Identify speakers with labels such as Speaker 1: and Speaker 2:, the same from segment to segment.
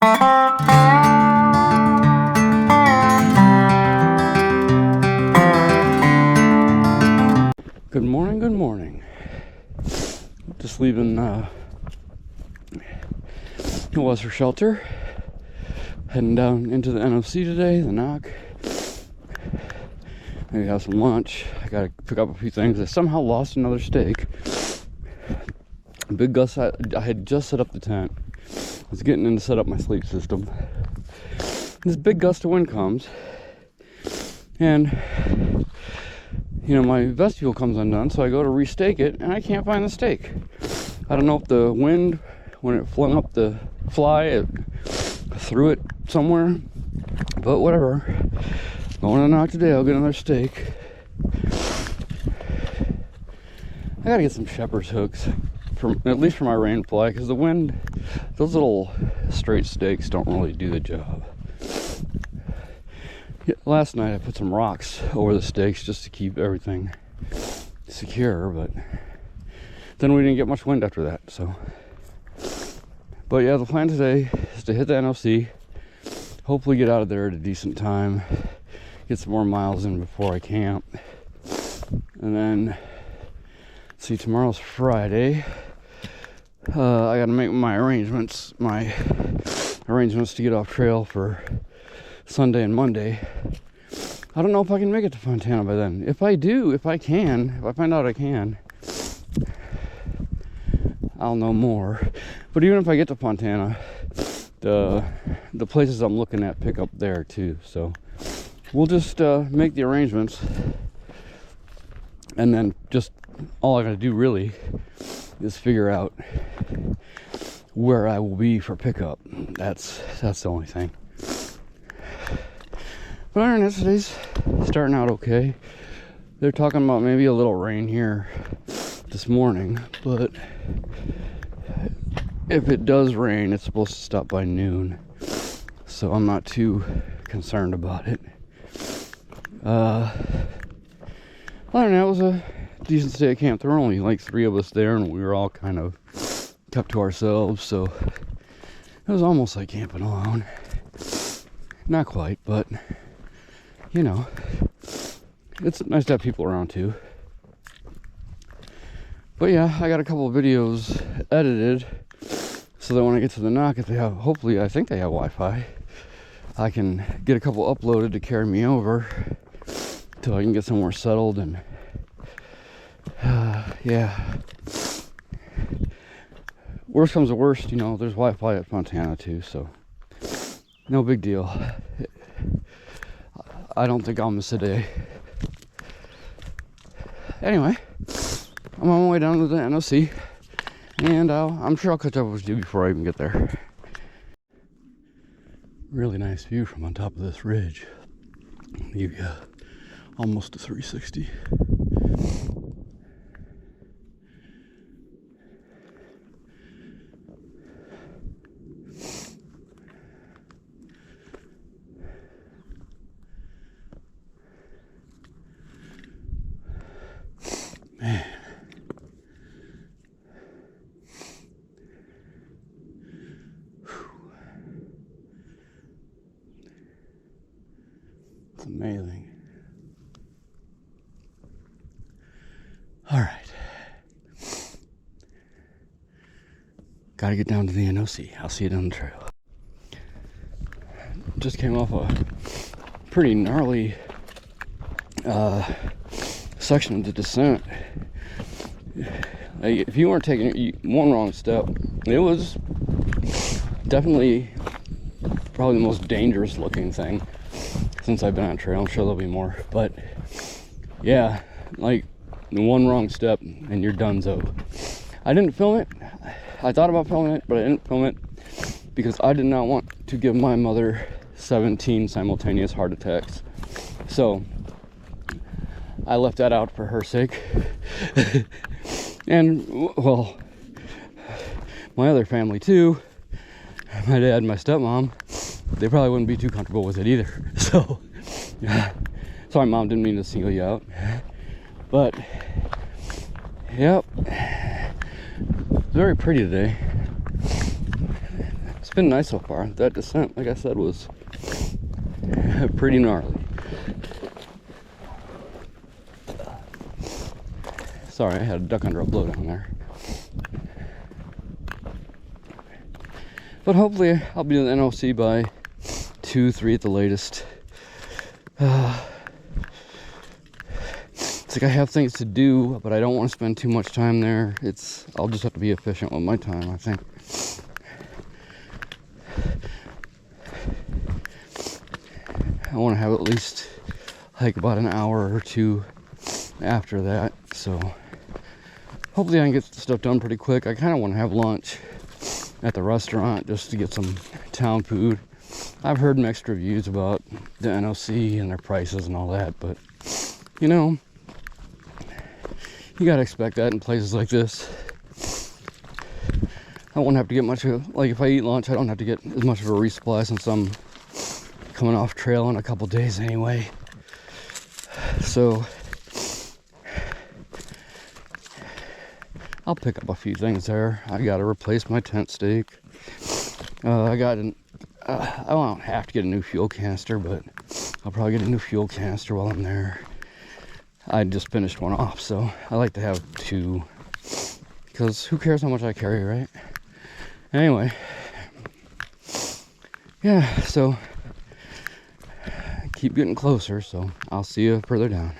Speaker 1: Good morning, good morning. Just leaving Western Shelter. Heading down into the NFC today, the knock. Maybe have some lunch. I gotta pick up a few things. I somehow lost another steak. Big gust. I had just set up the tent. I was getting in to set up my sleep system. This big gust of wind comes. And my vestibule comes undone, so I go to restake it, and I can't find the stake. I don't know if the wind, when it flung up the fly, it threw it somewhere, but whatever. Going to knock today, I'll get another stake. I gotta get some shepherd's hooks, at least for my rain fly, because the wind, those little straight stakes don't really do the job. Last night I put some rocks over the stakes just to keep everything secure, but then we didn't get much wind after that, so. But yeah, the plan today is to hit the NFC, hopefully get out of there at a decent time, get some more miles in before I camp, and then, see, tomorrow's Friday. I gotta make my arrangements to get off trail for Sunday and Monday. I don't know if I can make it to Fontana by then. If I find out I can, I'll know more. But even if I get to Fontana, the places I'm looking at pick up there too. So we'll just make the arrangements, and then just all I gotta do really is figure out where I will be for pickup. That's the only thing. But other than that, today's starting out okay. They're talking about maybe a little rain here this morning, but if it does rain, it's supposed to stop by noon, so I'm not too concerned about it. Other than that, it was a decent stay at camp. There were only like 3 of us there, and we were all kind of kept to ourselves, so it was almost like camping alone. Not quite, but it's nice to have people around too. But yeah, I got a couple of videos edited so that when I get to the knock, if they have, hopefully, I think they have Wi-Fi, I can get a couple uploaded to carry me over till I can get somewhere settled. And yeah, worst comes to worst, there's Wi-Fi at Fontana too, so no big deal. I don't think I'll miss a day. Anyway, I'm on my way down to the NOC, and I'm sure I'll catch up with you before I even get there. Really nice view from on top of this ridge. You got almost a 360. Man. It's amazing. All right. Gotta get down to the NOC. I'll see you down the trail. Just came off a pretty gnarly section of the descent. If you weren't taking one wrong step, it was definitely probably the most dangerous looking thing since I've been on trail. I'm sure there'll be more, but yeah, like one wrong step and you're donezo. I didn't film it. I thought about filming it, but I didn't film it because I did not want to give my mother 17 simultaneous heart attacks. So I left that out for her sake. And, well, my other family too, my dad and my stepmom, they probably wouldn't be too comfortable with it either. So, sorry mom, didn't mean to single you out. But, yep, it's very pretty today. It's been nice so far. That descent, like I said, was pretty gnarly. Sorry, I had a duck under a blowdown there. But hopefully I'll be in the NOC by 2, 3 at the latest. It's like I have things to do, but I don't want to spend too much time there. I'll just have to be efficient with my time, I think. I want to have at least hike about an hour or two after that, so hopefully I can get stuff done pretty quick. I kind of want to have lunch at the restaurant just to get some town food. I've heard mixed reviews about the NOC and their prices and all that, but you know, you gotta expect that in places like this. I won't have to get much of, like if I eat lunch, I don't have to get as much of a resupply since I'm coming off trail in a couple days anyway. So I'll pick up a few things there. I gotta replace my tent stake. I won't have to get a new fuel canister, but I'll probably get a new fuel canister while I'm there. I just finished one off, so I like to have two, because who cares how much I carry, right? Anyway, yeah, so keep getting closer, so I'll see you further down.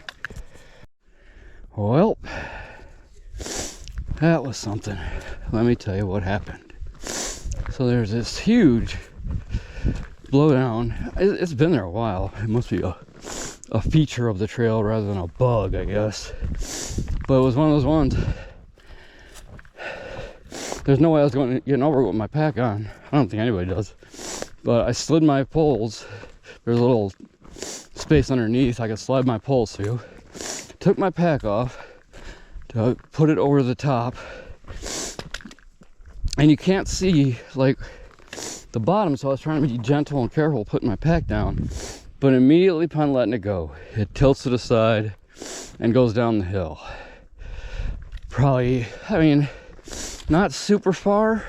Speaker 1: Well, that was something. Let me tell you what happened. So there's this huge blowdown. It's been there a while. It must be a feature of the trail rather than a bug, I guess. But it was one of those ones. There's no way I was getting over it with my pack on. I don't think anybody does. But I slid my poles. There's a little space underneath I could slide my poles through. Took my pack off to put it over the top. And you can't see like the bottom, so I was trying to be gentle and careful putting my pack down. But immediately upon letting it go, it tilts to the side and goes down the hill. Probably, I mean, not super far,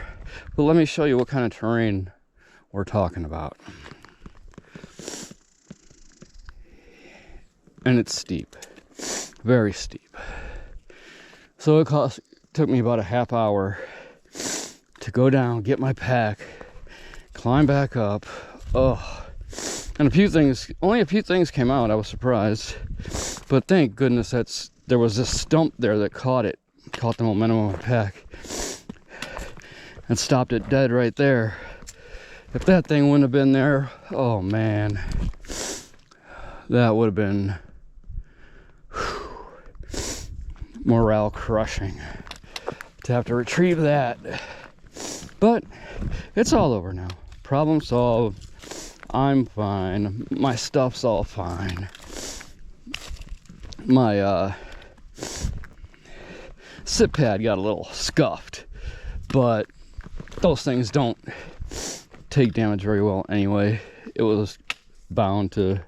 Speaker 1: but let me show you what kind of terrain we're talking about. And it's steep, very steep. So it took me about a half hour to go down, get my pack, climb back up. Oh, and only a few things came out. I was surprised, but thank goodness there was this stump there that caught the momentum of my pack and stopped it dead right there. If that thing wouldn't have been there, oh man, that would have been morale crushing to have to retrieve that. But it's all over now. Problem solved. I'm fine. My stuff's all fine. My sit pad got a little scuffed, but those things don't take damage very well anyway. It was bound to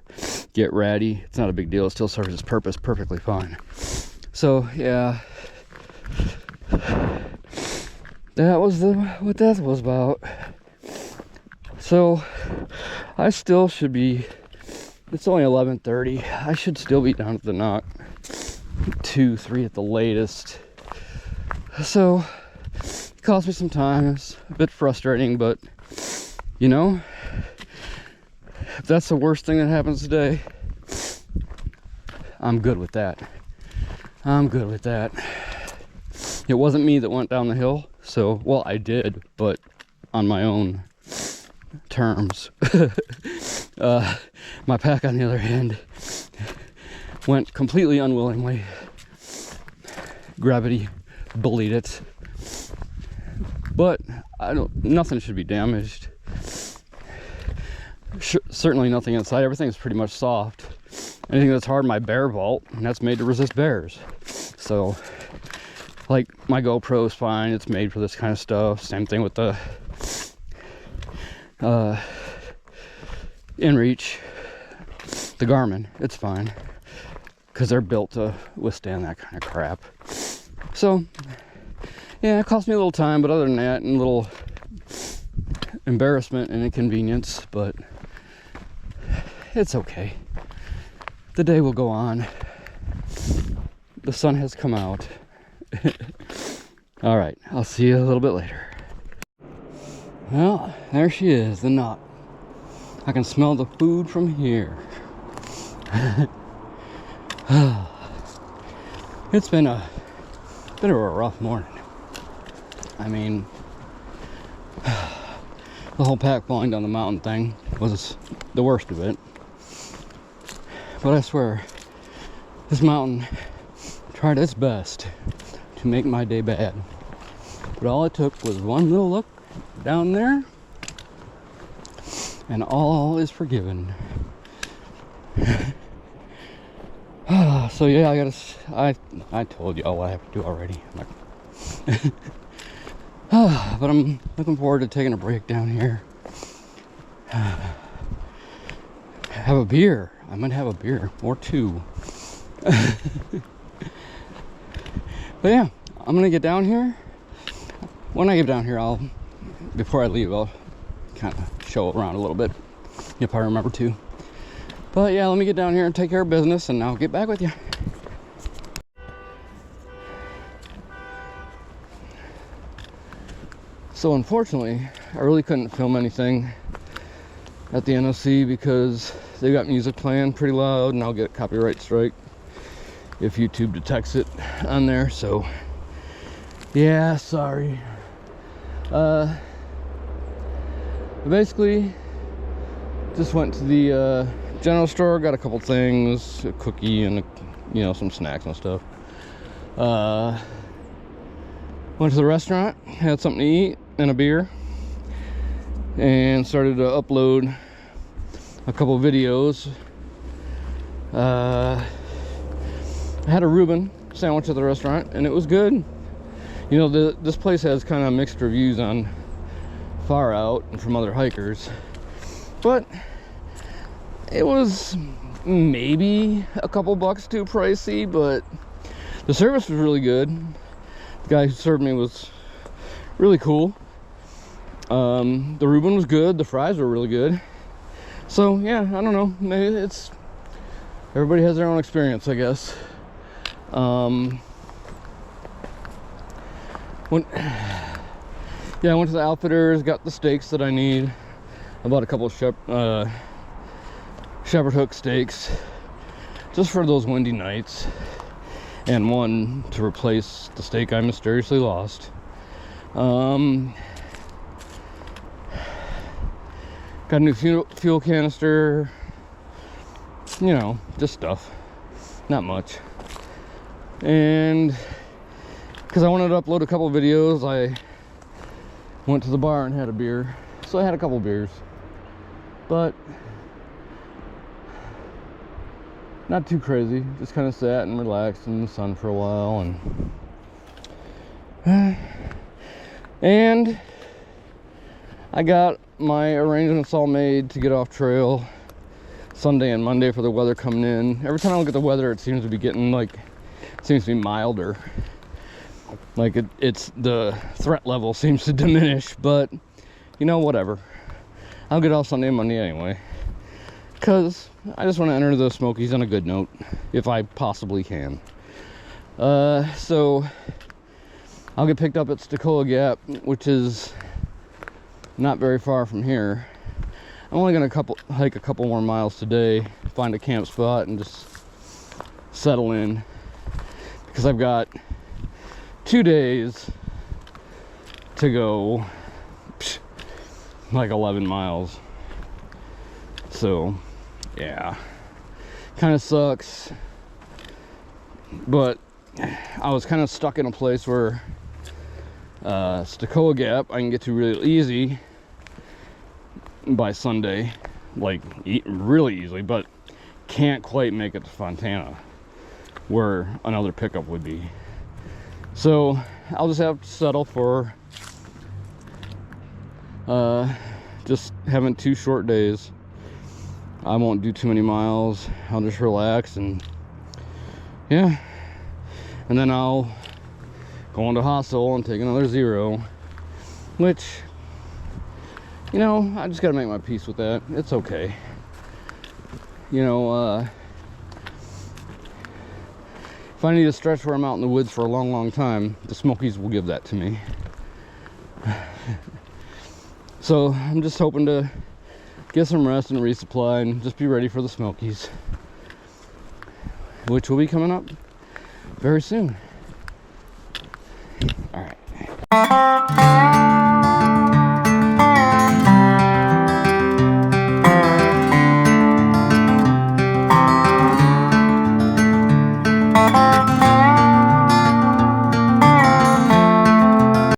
Speaker 1: get ratty. It's not a big deal. It still serves its purpose perfectly fine. So yeah, that was what that was about. So I still should be, it's only 11:30. I should still be down at the knot 2, 3 at the latest. So it cost me some time. It's a bit frustrating, but you know, if that's the worst thing that happens today, I'm good with that. I'm good with that. It wasn't me that went down the hill, so, well, I did, but on my own terms. My pack, on the other hand, went completely unwillingly. Gravity bullied it. But nothing should be damaged. Certainly nothing inside. Everything's pretty much soft. Anything that's hard, my bear vault, and that's made to resist bears. So, like, my GoPro is fine. It's made for this kind of stuff. Same thing with the InReach, the Garmin. It's fine because they're built to withstand that kind of crap. So, yeah, it cost me a little time, but other than that, and embarrassment and inconvenience, but it's okay. The day will go on. The sun has come out. All right, I'll see you a little bit later. Well, there she is, the knot. I can smell the food from here. It's been a bit of a rough morning. I mean, the whole pack falling down the mountain thing was the worst of it. But I swear, this mountain tried its best to make my day bad. But all it took was one little look down there, and all is forgiven. So yeah, I told you all what I have to do already. But I'm looking forward to taking a break down here. Have a beer. I might have a beer or two. But yeah, I'm gonna get down here. When I get down here, before I leave, I'll kind of show around a little bit if I remember to. But yeah, let me get down here and take care of business, and I'll get back with you. So unfortunately, I really couldn't film anything at the NOC because they got music playing pretty loud, and I'll get a copyright strike if YouTube detects it on there. So yeah, sorry. Basically just went to the general store, got a couple things, a cookie and some snacks and stuff. Went to the restaurant, had something to eat and a beer, and started to upload a couple videos. I had a Reuben sandwich at the restaurant, and it was good. This place has kind of mixed reviews on Far Out and from other hikers, but it was maybe a couple bucks too pricey, but the service was really good. The guy who served me was really cool. The Reuben was good. The fries were really good. So yeah, I don't know. Maybe everybody has their own experience, I guess. I went to the Outfitters, got the steaks that I need. I bought a couple of shepherd hook steaks just for those windy nights, and one to replace the steak I mysteriously lost. Got a new fuel canister, just stuff, not much. And because I wanted to upload a couple of videos, I went to the bar and had a beer. So I had a couple beers, but not too crazy. Just kind of sat and relaxed in the sun for a while, and I got my arrangements all made to get off trail Sunday and Monday for the weather coming in. Every time I look at the weather, it seems to be getting seems to be milder. It's the threat level seems to diminish, but whatever. I'll get off Sunday and Monday anyway, because I just want to enter the Smokies on a good note, if I possibly can. So I'll get picked up at Stacoa Gap, which is not very far from here. I'm only gonna hike a couple more miles today, find a camp spot and just settle in, because I've got 2 days to go 11 miles. So yeah, kind of sucks, but I was kind of stuck in a place where Stacoa Gap I can get to really easy by Sunday, really easily, but can't quite make it to Fontana where another pickup would be. So I'll just have to settle for just having 2 short days. I won't do too many miles. I'll just relax, and yeah, and then I'll go into hostel and take another 0, which You know, I just gotta make my peace with that. It's okay. You know, if I need to stretch where I'm out in the woods for a long, long time, the Smokies will give that to me. So I'm just hoping to get some rest and resupply and just be ready for the Smokies, which will be coming up very soon. All right.